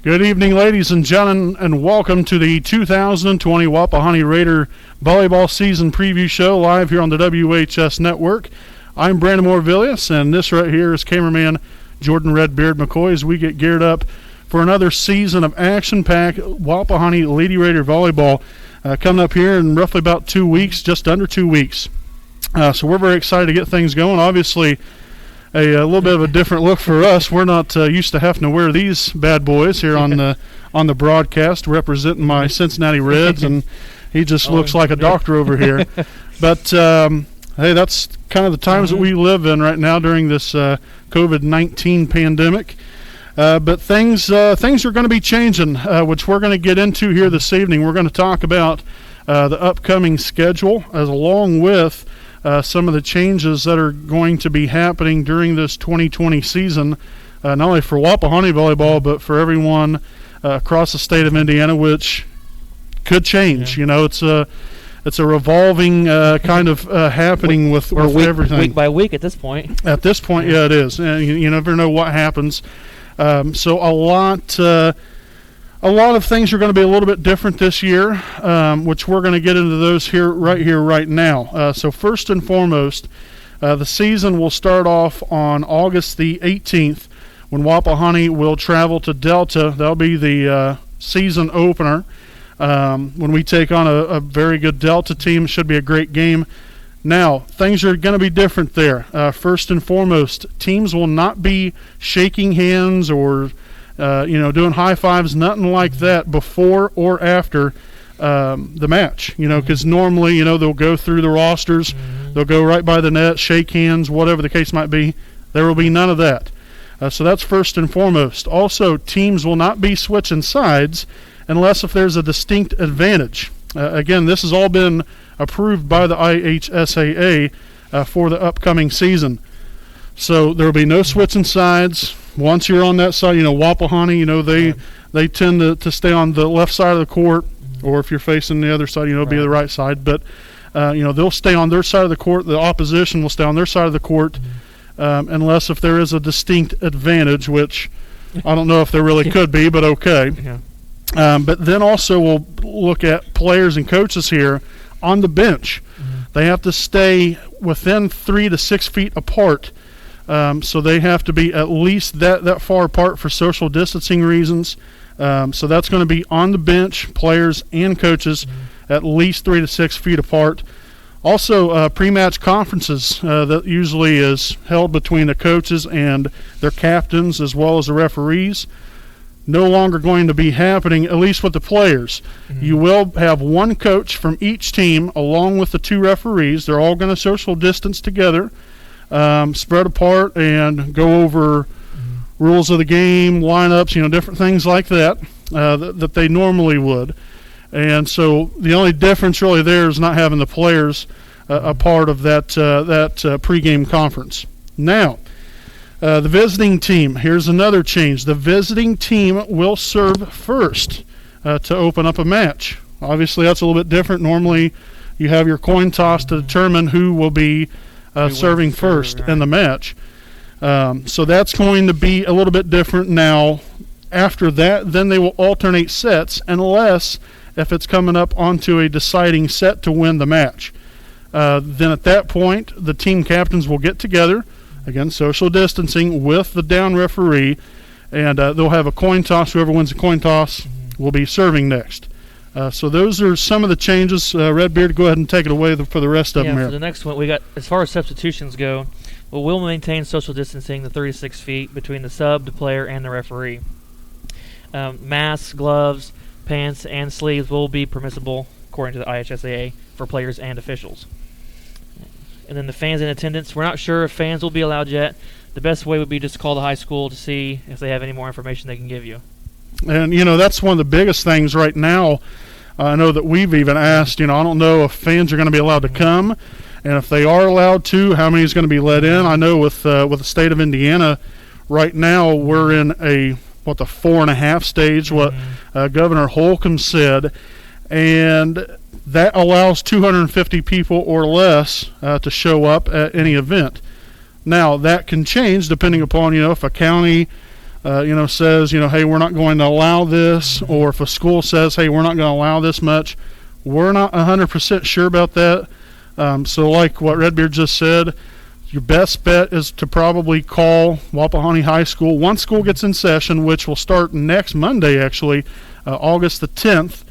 Good evening, ladies and gentlemen, and welcome to the 2020 Wapahani Raider Volleyball Season Preview Show live here on the WHS Network. I'm Brandon Moore-Villius, and this right here is cameraman Jordan Redbeard McCoy as we get geared up for another season of action-packed Wapahani Lady Raider Volleyball coming up here in roughly about 2 weeks, just under 2 weeks. So we're very excited to get things going. Obviously, a little bit of a different look for us. We're not used to having to wear these bad boys here on the broadcast, representing my Cincinnati Reds, and he just looks like a doctor over here. But hey, that's kind of the times that we live in right now during this COVID-19 pandemic. But things are going to be changing, which we're going to get into here this evening. We're going to talk about the upcoming schedule, as along with some of the changes that are going to be happening during this 2020 season, not only for Wapahani volleyball, but for everyone across the state of Indiana, which could change. Yeah. You know, it's a revolving kind of happening with everything. Week by week at this point. At this point, yeah, it is. And you never know what happens. So a lot of things are going to be a little bit different this year, which we're going to get into those right now. So first and foremost, the season will start off on August the 18th when Wapahani will travel to Delta. That'll be the season opener when we take on a very good Delta team. Should be a great game. Now, things are going to be different there. First and foremost, teams will not be shaking hands or doing high fives, nothing like that before or after the match, because normally, they'll go through the rosters, they'll go right by the net, shake hands, whatever the case might be. There will be none of that. So that's first and foremost. Also, teams will not be switching sides unless if there's a distinct advantage. Again, this has all been approved by the IHSAA for the upcoming season. So there will be no switching sides. Once you're on that side, Wapahani, they tend to stay on the left side of the court, or if you're facing the other side, it'll be the right side. But, they'll stay on their side of the court. The opposition will stay on their side of the court unless if there is a distinct advantage, which I don't know if there really could be, but okay. Yeah. But then also we'll look at players and coaches here on the bench. They have to stay within 3 to 6 feet apart. So they have to be at least that far apart for social distancing reasons. So that's going to be on the bench, players and coaches, at least 3 to 6 feet apart. Also, pre-match conferences that usually is held between the coaches and their captains as well as the referees. No longer going to be happening, at least with the players. You will have one coach from each team along with the 2 referees. They're all going to social distance together. Spread apart and go over rules of the game, lineups, different things like that that they normally would. And so the only difference really there is not having the players a part of that pregame conference. Now, the visiting team, here's another change. The visiting team will serve first to open up a match. Obviously, that's a little bit different. Normally, you have your coin toss to determine who will be serving first in the match. So that's going to be a little bit different now. After that, then they will alternate sets unless if it's coming up onto a deciding set to win the match. Then at that point, the team captains will get together, again, social distancing with the down referee, and they'll have a coin toss. Whoever wins the coin toss will be serving next. So those are some of the changes. Redbeard, go ahead and take it away for the rest of them here. For the next one, we got, as far as substitutions go, we'll maintain social distancing, the 3 to 6 feet between the sub, the player, and the referee. Masks, gloves, pants, and sleeves will be permissible according to the IHSAA for players and officials. And then the fans in attendance, we're not sure if fans will be allowed yet. The best way would be just to call the high school to see if they have any more information they can give you. And, that's one of the biggest things right now. I know that we've even asked, I don't know if fans are going to be allowed to come. And if they are allowed to, how many is going to be let in? I know with the state of Indiana right now, we're in the 4.5 stage, what Governor Holcomb said. And that allows 250 people or less to show up at any event. Now, that can change depending upon, if a county says, hey, we're not going to allow this, or if a school says, hey, we're not going to allow this much, we're not 100% sure about that. So like what Redbeard just said, your best bet is to probably call Wapahani High School once school gets in session, which will start next Monday, actually, August the 10th.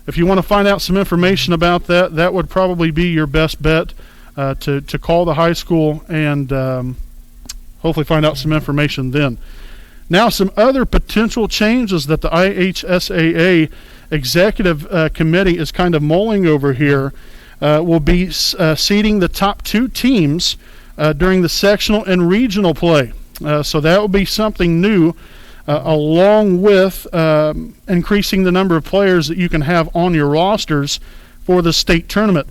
If you want to find out some information about that, that would probably be your best bet, to call the high school and hopefully find out some information then. Now, some other potential changes that the IHSAA Executive Committee is kind of mulling over here will be seeding the top 2 teams during the sectional and regional play. So that will be something new, along with increasing the number of players that you can have on your rosters for the state tournament.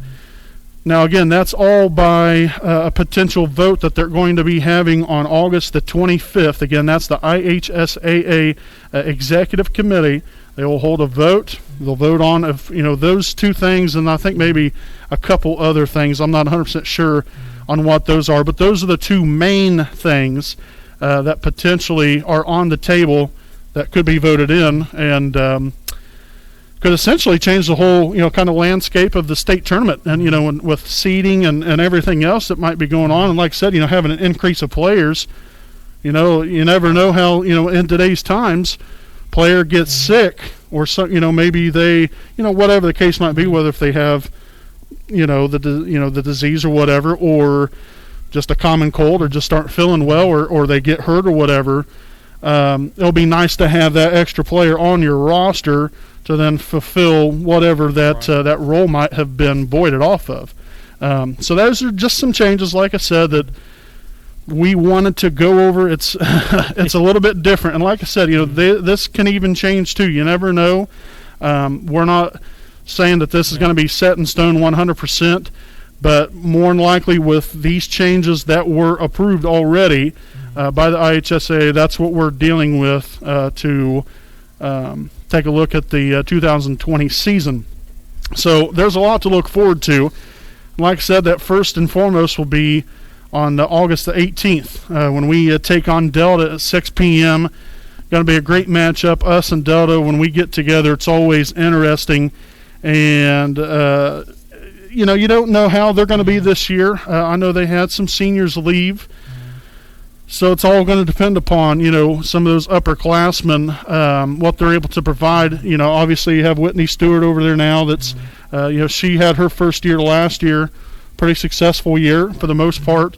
Now, again, that's all by a potential vote that they're going to be having on August the 25th. Again, that's the IHSAA Executive Committee. They will hold a vote. They'll vote on those 2 things, and I think maybe a couple other things. I'm not 100% sure on what those are, but those are the 2 main things that potentially are on the table that could be voted in, and could essentially change the whole kind of landscape of the state tournament, and with seeding and everything else that might be going on. And like I said, having an increase of players, you never know how in today's times player gets sick, or maybe they whatever the case might be, whether if they have the disease or whatever, or just a common cold, or just aren't feeling well, or they get hurt or whatever. It'll be nice to have that extra player on your roster to then fulfill whatever that role might have been voided off of. So those are just some changes, like I said, that we wanted to go over. It's it's a little bit different, and like I said, this can even change too. You never know. We're not saying that this is going to be set in stone 100%, but more than likely with these changes that were approved already by the IHSA, that's what we're dealing with to take a look at the 2020 season. So there's a lot to look forward to. Like I said, that first and foremost will be on August the 18th when we take on Delta at 6 p.m. Going to be a great matchup, us and Delta. When we get together, it's always interesting. And, you don't know how they're going to be this year. I know they had some seniors leave. So it's all going to depend upon, some of those upperclassmen, what they're able to provide. Obviously you have Whitney Stewart over there now. That's, she had her first year last year, pretty successful year for the most part,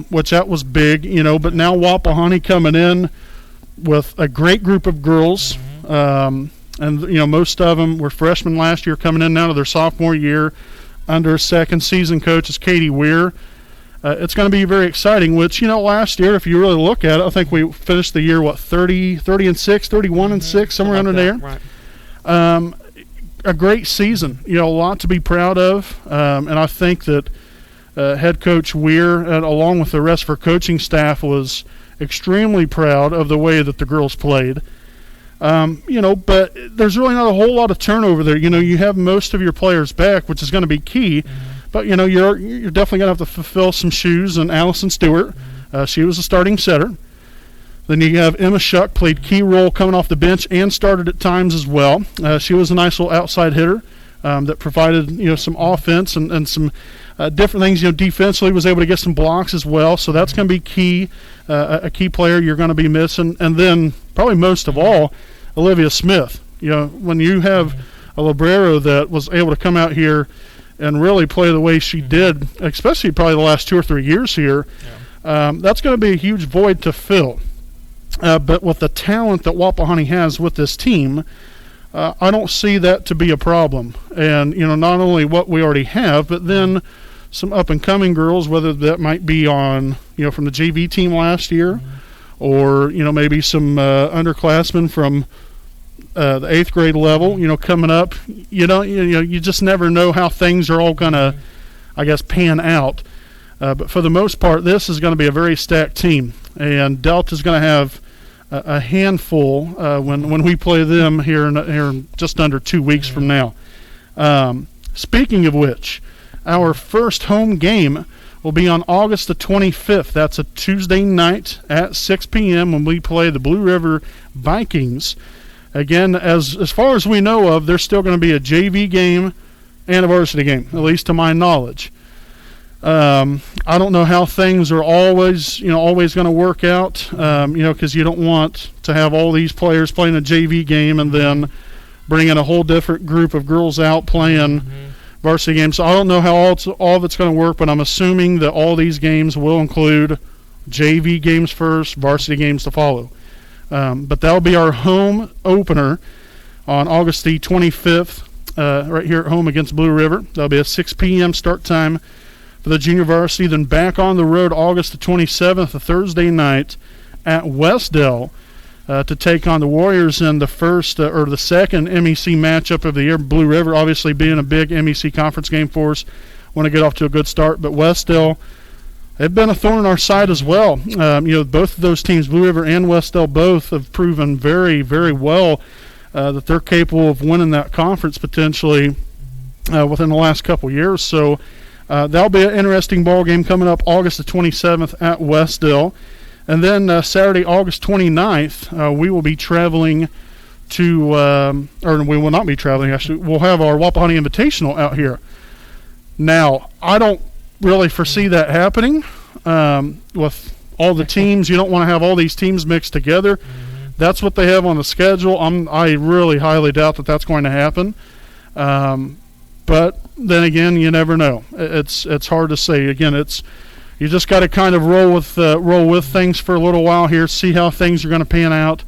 which that was big, But now Wapahani coming in with a great group of girls, and most of them were freshmen last year, coming in now to their sophomore year under second season coach is Katie Weir. It's going to be very exciting, which, last year, if you really look at it, I think we finished the year, 30-6, 31-6, somewhere under there. Right. A great season, a lot to be proud of. And I think that head coach Weir, along with the rest of her coaching staff, was extremely proud of the way that the girls played. But there's really not a whole lot of turnover there. You have most of your players back, which is going to be key. But, you're definitely going to have to fulfill some shoes. And Allison Stewart, she was a starting setter. Then you have Emma Shuck, played key role coming off the bench and started at times as well. She was a nice little outside hitter that provided, some offense and some different things. Defensively was able to get some blocks as well. So that's going to be key, a key player you're going to be missing. And then probably most of all, Olivia Smith. When you have a libero that was able to come out here and really play the way she did, especially probably the last 2 or 3 years here, that's going to be a huge void to fill. But with the talent that Wapahani has with this team, I don't see that to be a problem. And, not only what we already have, but then some up-and-coming girls, whether that might be on, from the JV team last year, or, maybe some underclassmen from the 8th grade level, coming up. You just never know how things are all going to, pan out. But for the most part, this is going to be a very stacked team. And Delta's going to have a handful when we play them here in just under 2 weeks from now. Speaking of which, our first home game will be on August the 25th. That's a Tuesday night at 6 p.m. when we play the Blue River Vikings. Again, as far as we know of, there's still going to be a JV game and a varsity game, at least to my knowledge. I don't know how things are always going to work out, because you don't want to have all these players playing a JV game and then bringing a whole different group of girls out playing varsity games. So I don't know how all of it's going to work, but I'm assuming that all these games will include JV games first, varsity games to follow. But that'll be our home opener on August the 25th, right here at home against Blue River. That'll be a 6 p.m. start time for the junior varsity. Then back on the road August the 27th, a Thursday night at Westdale, to take on the Warriors in the the second MEC matchup of the year. Blue River obviously being a big MEC conference game for us. Want to get off to a good start, but Westdale, they've been a thorn in our side as well. Both of those teams, Blue River and Westdale, both have proven very, very well that they're capable of winning that conference potentially within the last couple years. So that'll be an interesting ball game coming up August the 27th at Westdale. And then Saturday, August 29th, we will be traveling to, or we will not be traveling, actually. We'll have our Wapahani Invitational out here. Now, I don't really foresee that happening with all the teams. You don't want to have all these teams mixed together. That's what they have on the schedule. I really highly doubt that that's going to happen. But then again, you never know. It's hard to say. Again, you just got to kind of roll with things for a little while here, see how things are going to pan out.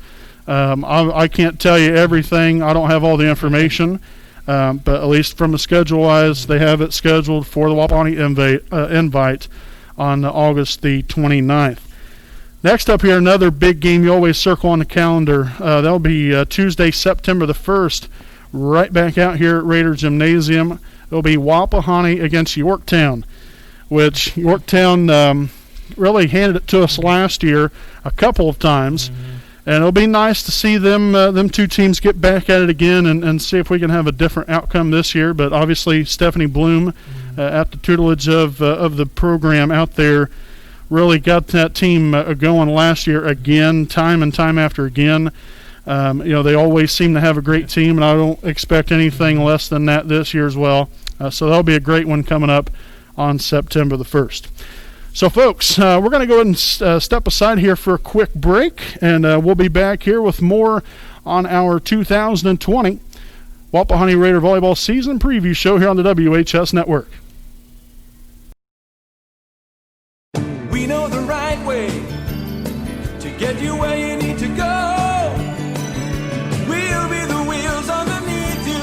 I can't tell you everything. I don't have all the information. But at least from the schedule-wise, they have it scheduled for the Wapahani invite on August the 29th. Next up here, another big game you always circle on the calendar. That'll be Tuesday, September the 1st, right back out here at Raider Gymnasium. It'll be Wapahani against Yorktown, which Yorktown really handed it to us last year a couple of times. And it'll be nice to see them two teams get back at it again and see if we can have a different outcome this year. But obviously Stephanie Bloom, at the tutelage of the program out there, really got that team going last year again, time and time after again. They always seem to have a great team, and I don't expect anything less than that this year as well. So that'll be a great one coming up on September the 1st. So, folks, we're going to go ahead and step aside here for a quick break, and we'll be back here with more on our 2020 Wapahani Raider Volleyball Season Preview Show here on the WHS Network. We know the right way to get you where you need to go. We'll be the wheels underneath you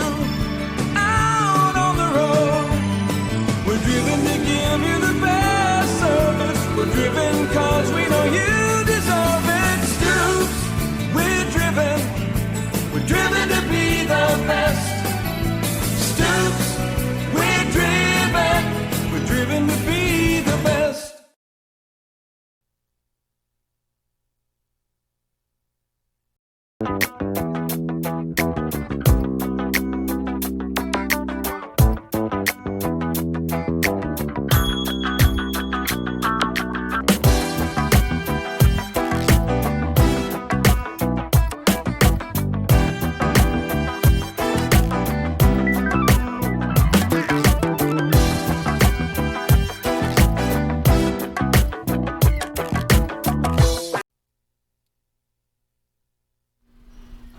out on the road. We're driven to give you the best service. We're driven cause we know you deserve it. Stoops, we're driven to be the best. Stoops, we're driven to be the best.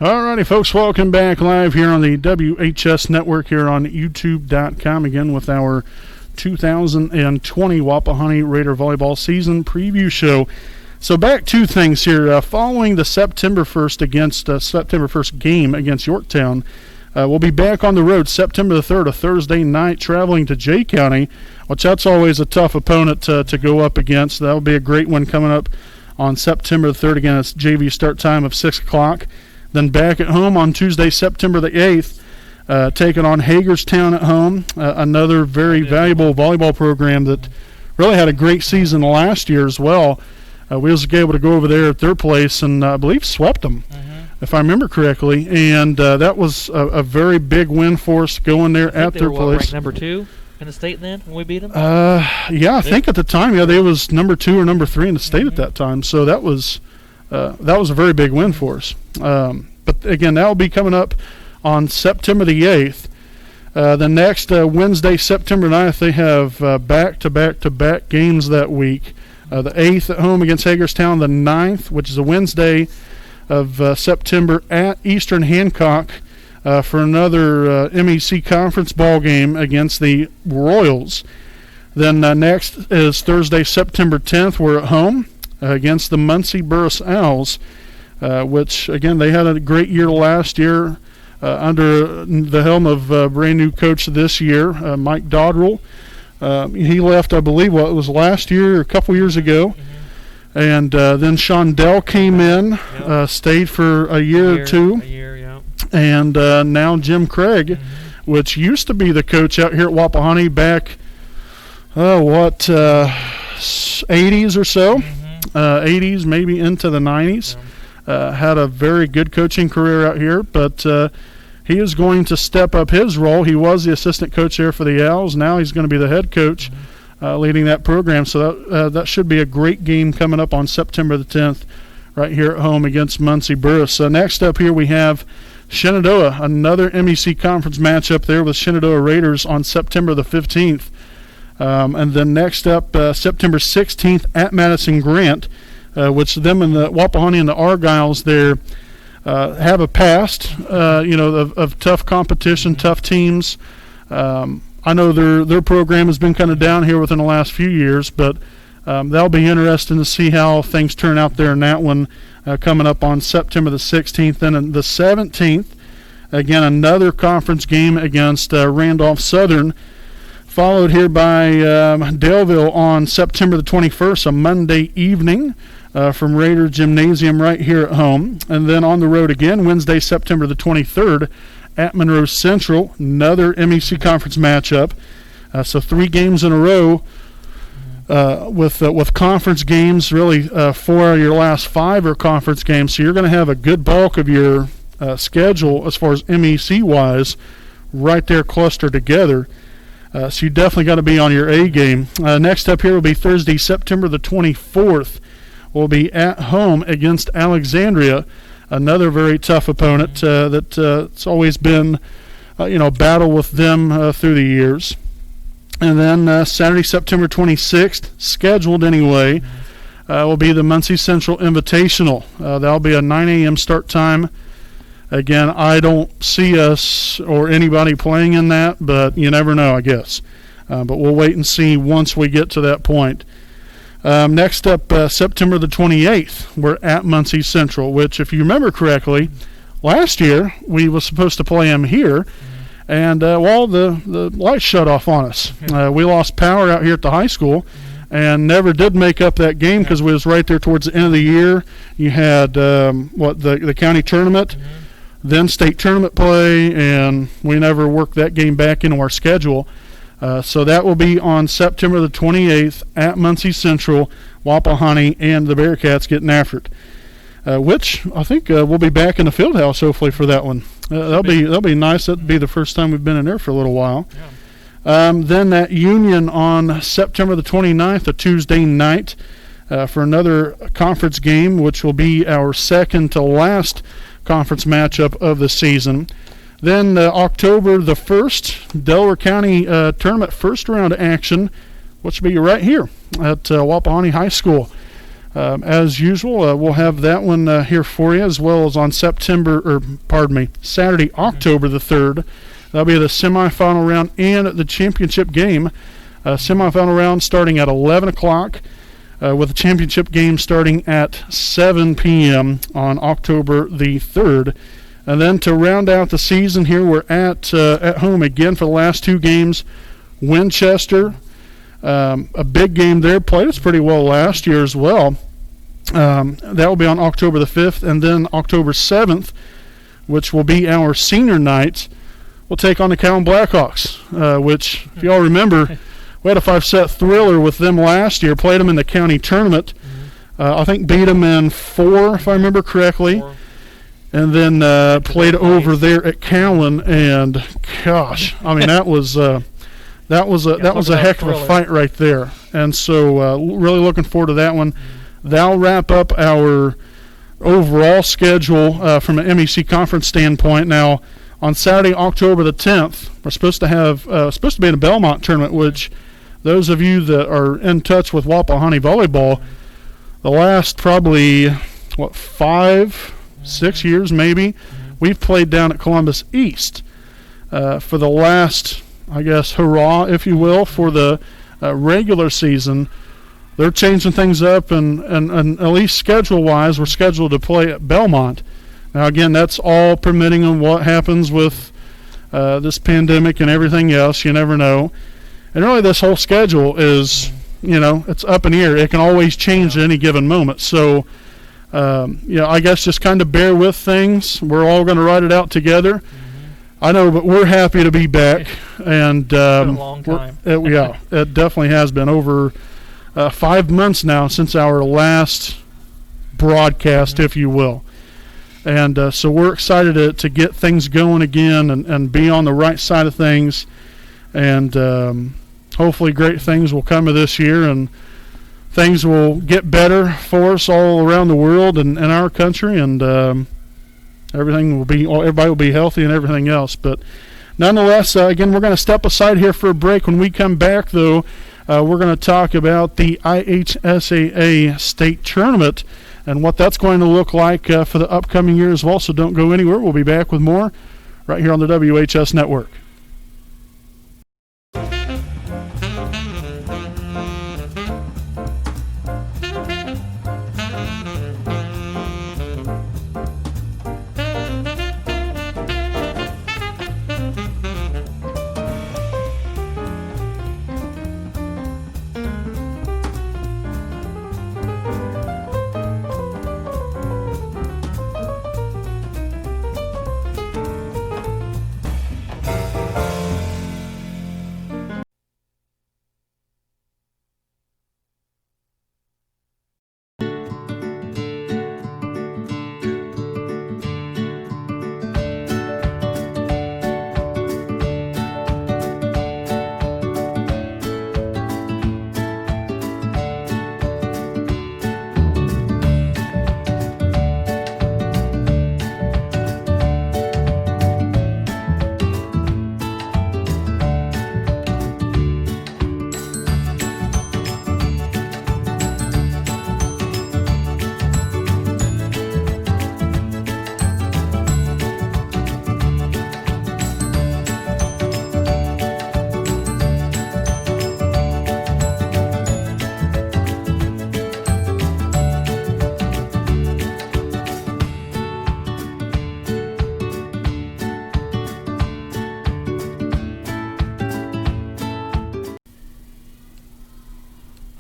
Alrighty, folks, welcome back live here on the WHS Network here on YouTube.com again with our 2020 Wapahani Raider Volleyball Season Preview Show. So back to things here. Following the September 1st game against Yorktown, we'll be back on the road September the 3rd, a Thursday night, traveling to Jay County, which that's always a tough opponent to go up against. That'll be a great one coming up on September the 3rd. Again, it's JV start time of 6 o'clock. Then back at home on Tuesday, September the 8th, taking on Hagerstown at home, another very valuable volleyball program that really had a great season last year as well. We was able to go over there at their place and I believe swept them, if I remember correctly. And that was a very big win for us going there at their place. Ranked number 2? in the state then when we beat them? Yeah, I think at the time, they was number 2 or number 3 in the state at that time. So that was a very big win for us. But again, that will be coming up on September the 8th. The next Wednesday, September 9th, they have back-to-back-to-back games that week. The 8th at home against Hagerstown, the 9th, which is a Wednesday of September at Eastern Hancock for another MEC conference ball game against the Royals. Then next is Thursday, September 10th. We're at home against the Muncie Burris Owls, which, again, they had a great year last year under the helm of brand new coach this year, Mike Dodrell. He left, I believe, it was last year or a couple years ago. And then Sean Dell came in, stayed for a year or two. And now Jim Craig, which used to be the coach out here at Wapahani back, 80s or so, 80s, maybe into the 90s. Had a very good coaching career out here, but he is going to step up his role. He was the assistant coach there for the Owls. Now he's going to be the head coach leading that program. So that should be a great game coming up on September the 10th right here at home against Muncie Burris. So next up here we have Shenandoah, another MEC conference matchup there with Shenandoah Raiders on September the 15th. And then next up, September 16th at Madison Grant, which them and the Wapahani and the Argyles there have a past, of tough competition, tough teams. I know their program has been kind of down here within the last few years, but that'll be interesting to see how things turn out there in that one coming up on September the 16th. Then on the 17th, again, another conference game against Randolph Southern, followed here by Daleville on September the 21st, a Monday evening from Raider Gymnasium right here at home. And then on the road again, Wednesday, September the 23rd at Monroe Central, another MEC conference matchup. So 3 games in a row with conference games. Really, 4 of your last 5 are conference games. So you're going to have a good bulk of your schedule as far as MEC-wise right there clustered together. So you definitely got to be on your A game. Next up here will be Thursday, September the 24th. We'll be at home against Alexandria, another very tough opponent it's always been, battle with them through the years. And then Saturday, September 26th, scheduled anyway, will be the Muncie Central Invitational. That'll be a 9 a.m. start time. Again, I don't see us or anybody playing in that, but you never know, I guess. But we'll wait and see once we get to that point. Next up, September the 28th, we're at Muncie Central, which, if you remember correctly, last year we were supposed to play them here, and the lights shut off on us. We lost power out here at the high school and never did make up that game because we was right there towards the end of the year. You had the county tournament, then state tournament play, and we never worked that game back into our schedule. So that will be on September the 28th at Muncie Central, Wapahani, and the Bearcats getting after it. Which I think we'll be back in the field house hopefully for that one. That'll be nice. That'll be the first time we've been in there for a little while. Yeah. Then at Union on September the 29th, a Tuesday night, for another conference game, which will be our second to last conference matchup of the season. Then October the 1st, Delaware County Tournament first round action, which will be right here at Wapahani High School. As usual, we'll have that one here for you, as well as on Saturday, October the 3rd. That'll be the semifinal round and the championship game. Semifinal round starting at 11 o'clock, with the championship game starting at 7 p.m. on October the 3rd. And then to round out the season here, we're at home again for the last 2 games. Winchester, a big game there, played us pretty well last year as well. That will be on October the 5th, and then October 7th, which will be our senior night, we'll take on the Cowan Blackhawks, which, if you all remember, we had a 5-set thriller with them last year, played them in the county tournament. I think beat them in 4, if I remember correctly. 4. And then played over there at Cowan, and gosh, I mean that was that was a heck of a fight right there. And so really looking forward to that one. That'll wrap up our overall schedule from an MEC conference standpoint. Now, on Saturday, October the 10th, we're supposed to be in a Belmont Tournament, which those of you that are in touch with Wapahani Volleyball, the last probably, 5, 6 years maybe, we've played down at Columbus East for the last, I guess, hurrah, if you will, for the regular season. They're changing things up, and at least schedule-wise, we're scheduled to play at Belmont. Now, again, that's all permitting on what happens with this pandemic and everything else. You never know. And really, this whole schedule is, it's up in the air. It can always change at any given moment. So, I guess just kind of bear with things. We're all going to ride it out together. I know, but we're happy to be back. And it's been a long time. It definitely has been over 5 months now since our last broadcast, if you will. And so we're excited to get things going again and be on the right side of things. And hopefully great things will come of this year, and things will get better for us all around the world and in our country, and everybody will be healthy and everything else. But nonetheless, again, we're going to step aside here for a break. When we come back, though, we're going to talk about the IHSAA state tournament and what that's going to look like for the upcoming year as well. So don't go anywhere. We'll be back with more right here on the WHS Network.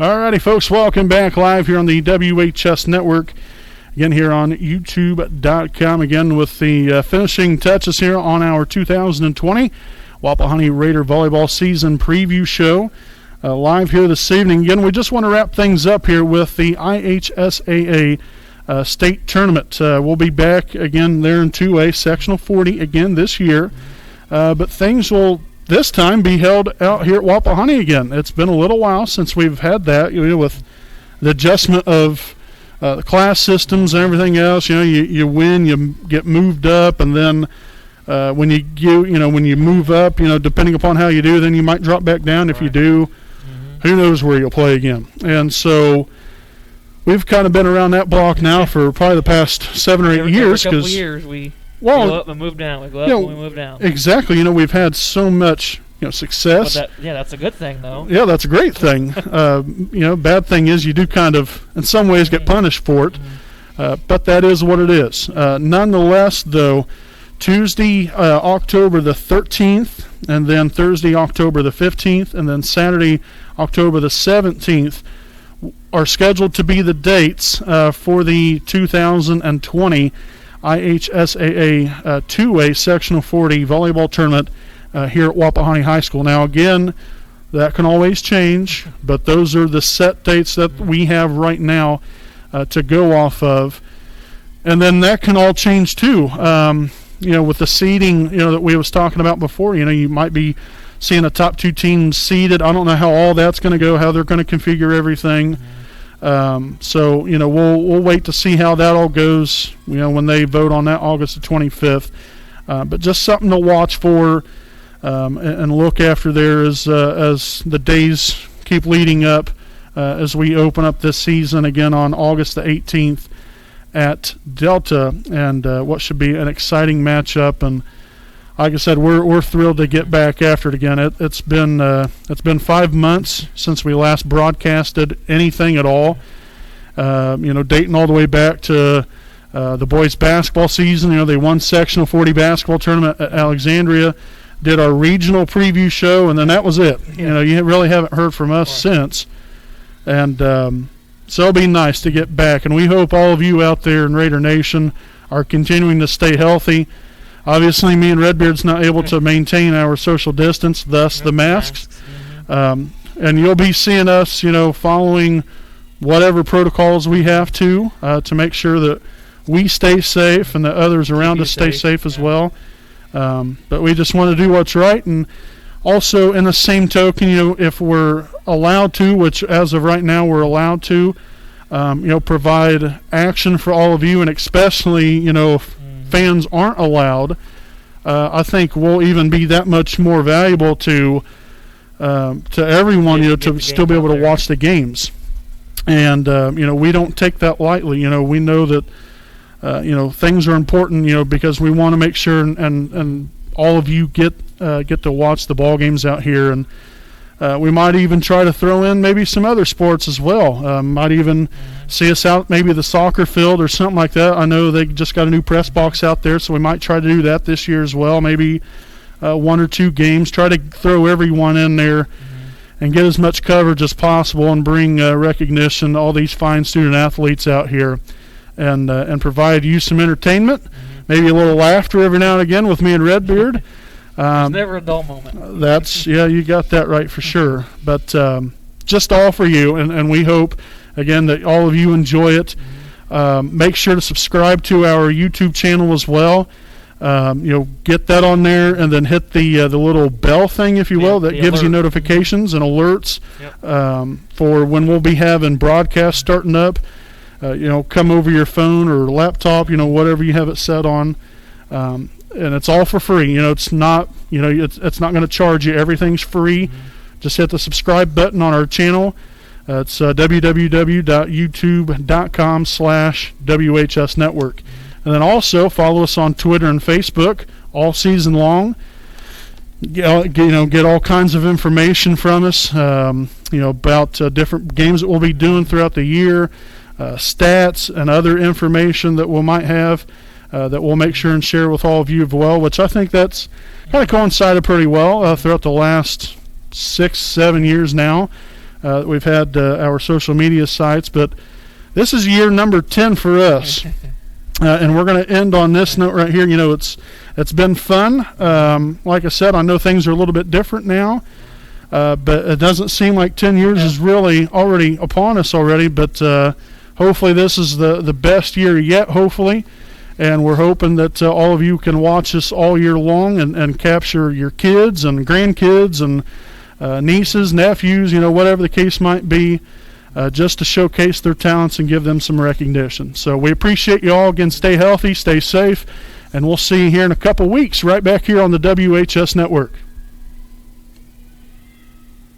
Alrighty, folks, welcome back live here on the WHS Network. Again, here on YouTube.com, again with the finishing touches here on our 2020 Wapahani Raider Volleyball season preview show. Live here this evening. Again, we just want to wrap things up here with the IHSAA state tournament. We'll be back again there in 2A, Sectional 40 again this year. But things will this time be held out here at Wapahani again. It's been a little while since we've had that, with the adjustment of the class systems and everything else. You win, you get moved up, and then when you move up, depending upon how you do, then you might drop back down. If you do, who knows where you'll play again. And so we've kind of been around that block now for probably the past 7 or 8 years. Every couple years we go up and move down. We go up and we move down. Exactly. We've had so much success. That's a good thing, though. Yeah, that's a great thing. Bad thing is you do kind of, in some ways, get punished for it. But that is what it is. Nonetheless, though, Tuesday, October the 13th, and then Thursday, October the 15th, and then Saturday, October the 17th are scheduled to be the dates for the 2020 IHSAA 2A Sectional 40 Volleyball Tournament here at Wapahani High School. Now, again, that can always change, but those are the set dates that we have right now to go off of. And then that can all change, too. With the seeding, that we was talking about before, you might be seeing the top 2 teams seeded. I don't know how all that's going to go, how they're going to configure everything. So, we'll wait to see how that all goes, when they vote on that August the 25th. But just something to watch for and look after there as the days keep leading up as we open up this season again on August the 18th at Delta, and what should be an exciting matchup. And like I said, we're thrilled to get back after it again. It's been 5 months since we last broadcasted anything at all. Dating all the way back to the boys basketball season. They won sectional 40 basketball tournament at Alexandria, did our regional preview show, and then that was it. Yeah. You really haven't heard from us since. And so it'll be nice to get back. And we hope all of you out there in Raider Nation are continuing to stay healthy. Obviously, me and Redbeard's not able to maintain our social distance, thus the masks. And you'll be seeing us, following whatever protocols we have to make sure that we stay safe and that others around us stay safe as well. But we just want to do what's right. And also, in the same token, if we're allowed to, which as of right now we're allowed to, provide action for all of you, and especially, if fans aren't allowed, I think we'll even be that much more valuable to everyone, to still be able to watch the games. And we don't take that lightly. We know that things are important, because we want to make sure and all of you get to watch the ball games out here. And we might even try to throw in maybe some other sports as well. Might even see us out maybe the soccer field or something like that. I know they just got a new press box out there, so we might try to do that this year as well. Maybe 1 or 2 games. Try to throw everyone in there and get as much coverage as possible and bring recognition to all these fine student athletes out here, and provide you some entertainment, maybe a little laughter every now and again with me and Redbeard. There's never a dull moment. You got that right for sure. But just all for you, and we hope, again, that all of you enjoy it. Make sure to subscribe to our YouTube channel as well. Get that on there, and then hit the little bell thing, if you will, that gives you notifications and alerts for when we'll be having broadcasts starting up. Come over your phone or laptop, whatever you have it set on. And it's all for free. It's not, it's not going to charge you. Everything's free. Just hit the subscribe button on our channel. It's www.youtube.com/WHS Network. And then also follow us on Twitter and Facebook all season long. Get all kinds of information from us, about different games that we'll be doing throughout the year, stats and other information that we might have that we'll make sure and share with all of you as well, which I think that's kind of coincided pretty well throughout the last 6-7 years now. We've had our social media sites, but this is year number 10 for us. And we're going to end on this note right here. It's been fun. Like I said, I know things are a little bit different now, but it doesn't seem like 10 years is really already upon us already. But hopefully this is the best year yet, hopefully. And we're hoping that all of you can watch us all year long and capture your kids and grandkids and nieces, nephews, whatever the case might be, just to showcase their talents and give them some recognition. So we appreciate you all. Again, stay healthy, stay safe, and we'll see you here in a couple weeks right back here on the WHS Network.